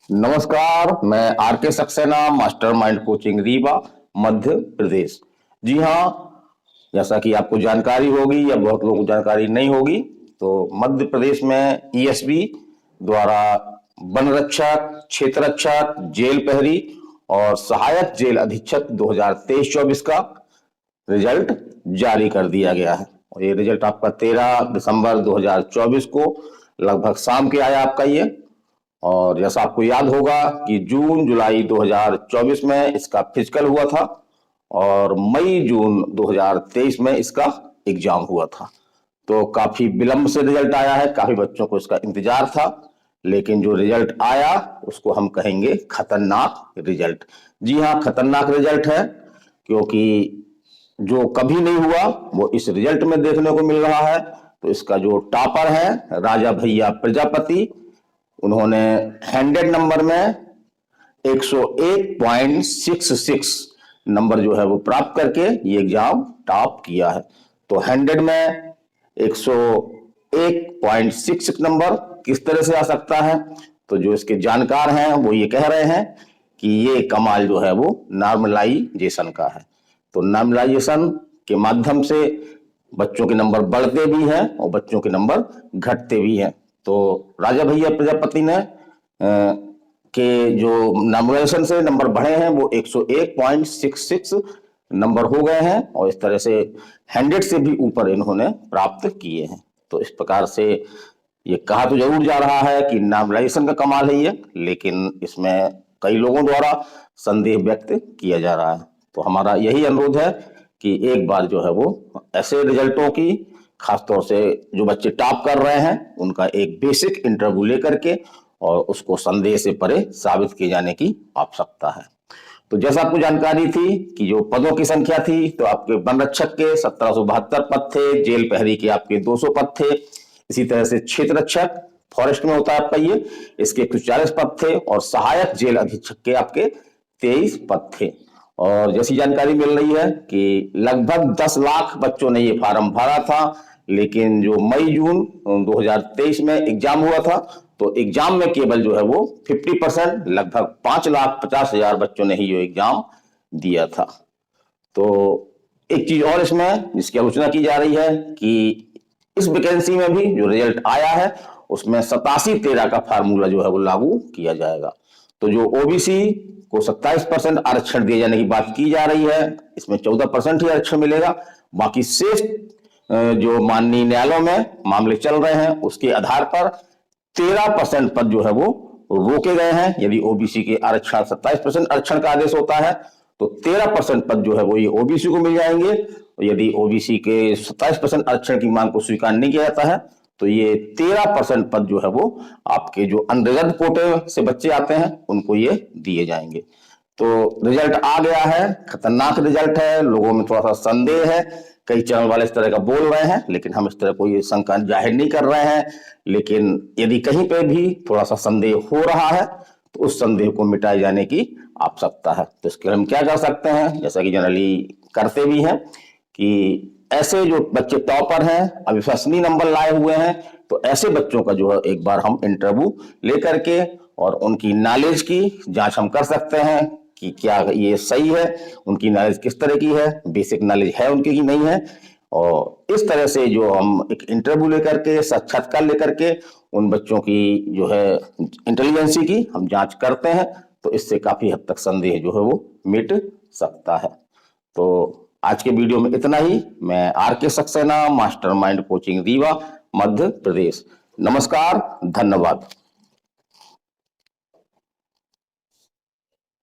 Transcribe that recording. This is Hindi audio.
नमस्कार, मैं आर के सक्सेना, मास्टरमाइंड कोचिंग रीवा, मध्य प्रदेश। जी हाँ, जैसा कि आपको जानकारी होगी या बहुत लोगों को जानकारी नहीं होगी, तो मध्य प्रदेश में ईएसबी द्वारा वन रक्षक, क्षेत्र रक्षक, जेल प्रहरी और सहायक जेल अधीक्षक 2023-24 का रिजल्ट जारी कर दिया गया है। और ये रिजल्ट आपका 13 दिसंबर 2024 को लगभग शाम के आया आपका ये। और जैसा आपको याद होगा कि जून जुलाई 2024 में इसका फिजिकल हुआ था और मई जून 2023 में इसका एग्जाम हुआ था। तो काफी विलंब से रिजल्ट आया है, काफी बच्चों को इसका इंतजार था, लेकिन जो रिजल्ट आया उसको हम कहेंगे खतरनाक रिजल्ट। जी हाँ, खतरनाक रिजल्ट है, क्योंकि जो कभी नहीं हुआ वो इस रिजल्ट में देखने को मिल रहा है। तो इसका जो टॉपर है राजा भैया प्रजापति, उन्होंने 100 नंबर में 101.66 नंबर जो है वो प्राप्त करके ये एग्जाम टॉप किया है। तो 100 में 101.66 नंबर किस तरह से आ सकता है? तो जो इसके जानकार हैं वो ये कह रहे हैं कि ये कमाल जो है वो नॉर्मलाइजेशन का है। तो नॉर्मलाइजेशन के माध्यम से बच्चों के नंबर बढ़ते भी हैं और बच्चों के नंबर घटते भी हैं। तो राजा भैया प्रजापति ने के जो नॉर्मलाइजेशन से नंबर बढ़े हैं वो 101.66 नंबर हो गए हैं और इस तरह से 100 से भी ऊपर इन्होंने प्राप्त किए हैं। तो इस प्रकार से ये कहा तो जरूर जा रहा है कि नॉर्मलाइजेशन का कमाल है ये, लेकिन इसमें कई लोगों द्वारा संदेह व्यक्त किया जा रहा है। तो हमारा यही अनुरोध है कि एक बार जो है वो ऐसे रिजल्टों की, खासतौर से जो बच्चे टॉप कर रहे हैं, उनका एक बेसिक इंटरव्यू लेकर के और उसको संदेह से परे साबित किए जाने की आवश्यकता है। तो जैसा आपको जानकारी थी कि जो पदों की संख्या थी, तो आपके वन रक्षक के 1772 पद थे, जेल प्रहरी के आपके 200 पद थे, इसी तरह से क्षेत्र रक्षक फॉरेस्ट में होता है आपका ये, इसके 140 पद थे और सहायक जेल अधीक्षक के आपके 23 पद थे। और जैसी जानकारी मिल रही है कि लगभग 10 लाख बच्चों ने ये फार्म भरा था, लेकिन जो मई जून 2023 में एग्जाम हुआ था, तो एग्जाम में केवल जो है वो 50%, लगभग 5,50,000 बच्चों ने ही जो एग्जाम दिया था। तो एक चीज और इसमें जिसकी आलोचना की जा रही है कि इस वैकेंसी में भी जो रिजल्ट आया है उसमें 87-13 का फार्मूला जो है वो लागू किया जाएगा। तो जो ओबीसी को 27% आरक्षण दिए जाने की बात की जा रही है, इसमें 14% ही आरक्षण मिलेगा। बाकी शेष जो माननीय न्यायालयों में मामले चल रहे हैं उसके आधार पर 13% पद जो है वो रोके गए हैं। यदि ओबीसी के आरक्षण 27% आरक्षण का आदेश होता है तो 13% पद जो है वो ये ओबीसी को मिल जाएंगे। यदि ओबीसी के 27% आरक्षण की मांग को स्वीकार नहीं किया जाता है तो ये 13% पद जो है वो आपके जो अनरिजर्व कोटे से बच्चे आते हैं उनको ये दिए जाएंगे। तो रिजल्ट आ गया है, खतरनाक रिजल्ट है, लोगों में थोड़ा सा संदेह है, कई चैनल वाले इस तरह का बोल रहे हैं, लेकिन हम इस तरह कोई शंका जाहिर नहीं कर रहे हैं। लेकिन यदि कहीं पे भी थोड़ा सा संदेह हो रहा है तो उस संदेह को मिटाए जाने की आवश्यकता है। तो इसके लिए हम क्या कर सकते हैं, जैसा कि जनरली करते भी हैं, कि ऐसे जो बच्चे टॉपर हैं, अविश्वसनीय नंबर लाए हुए हैं, तो ऐसे बच्चों का जो है एक बार हम इंटरव्यू लेकर के और उनकी नॉलेज की जांच हम कर सकते हैं कि क्या ये सही है, उनकी नॉलेज किस तरह की है, बेसिक नॉलेज है उनकी कि नहीं है। और इस तरह से जो हम एक इंटरव्यू लेकर के, साक्षात्कार लेकर के उन बच्चों की जो है इंटेलिजेंसी की हम जांच करते हैं, तो इससे काफी हद तक संदेह जो है वो मिट सकता है। तो आज के वीडियो में इतना ही। मैं आर के सक्सेना, मास्टरमाइंड कोचिंग रीवा, मध्य प्रदेश। नमस्कार, धन्यवाद।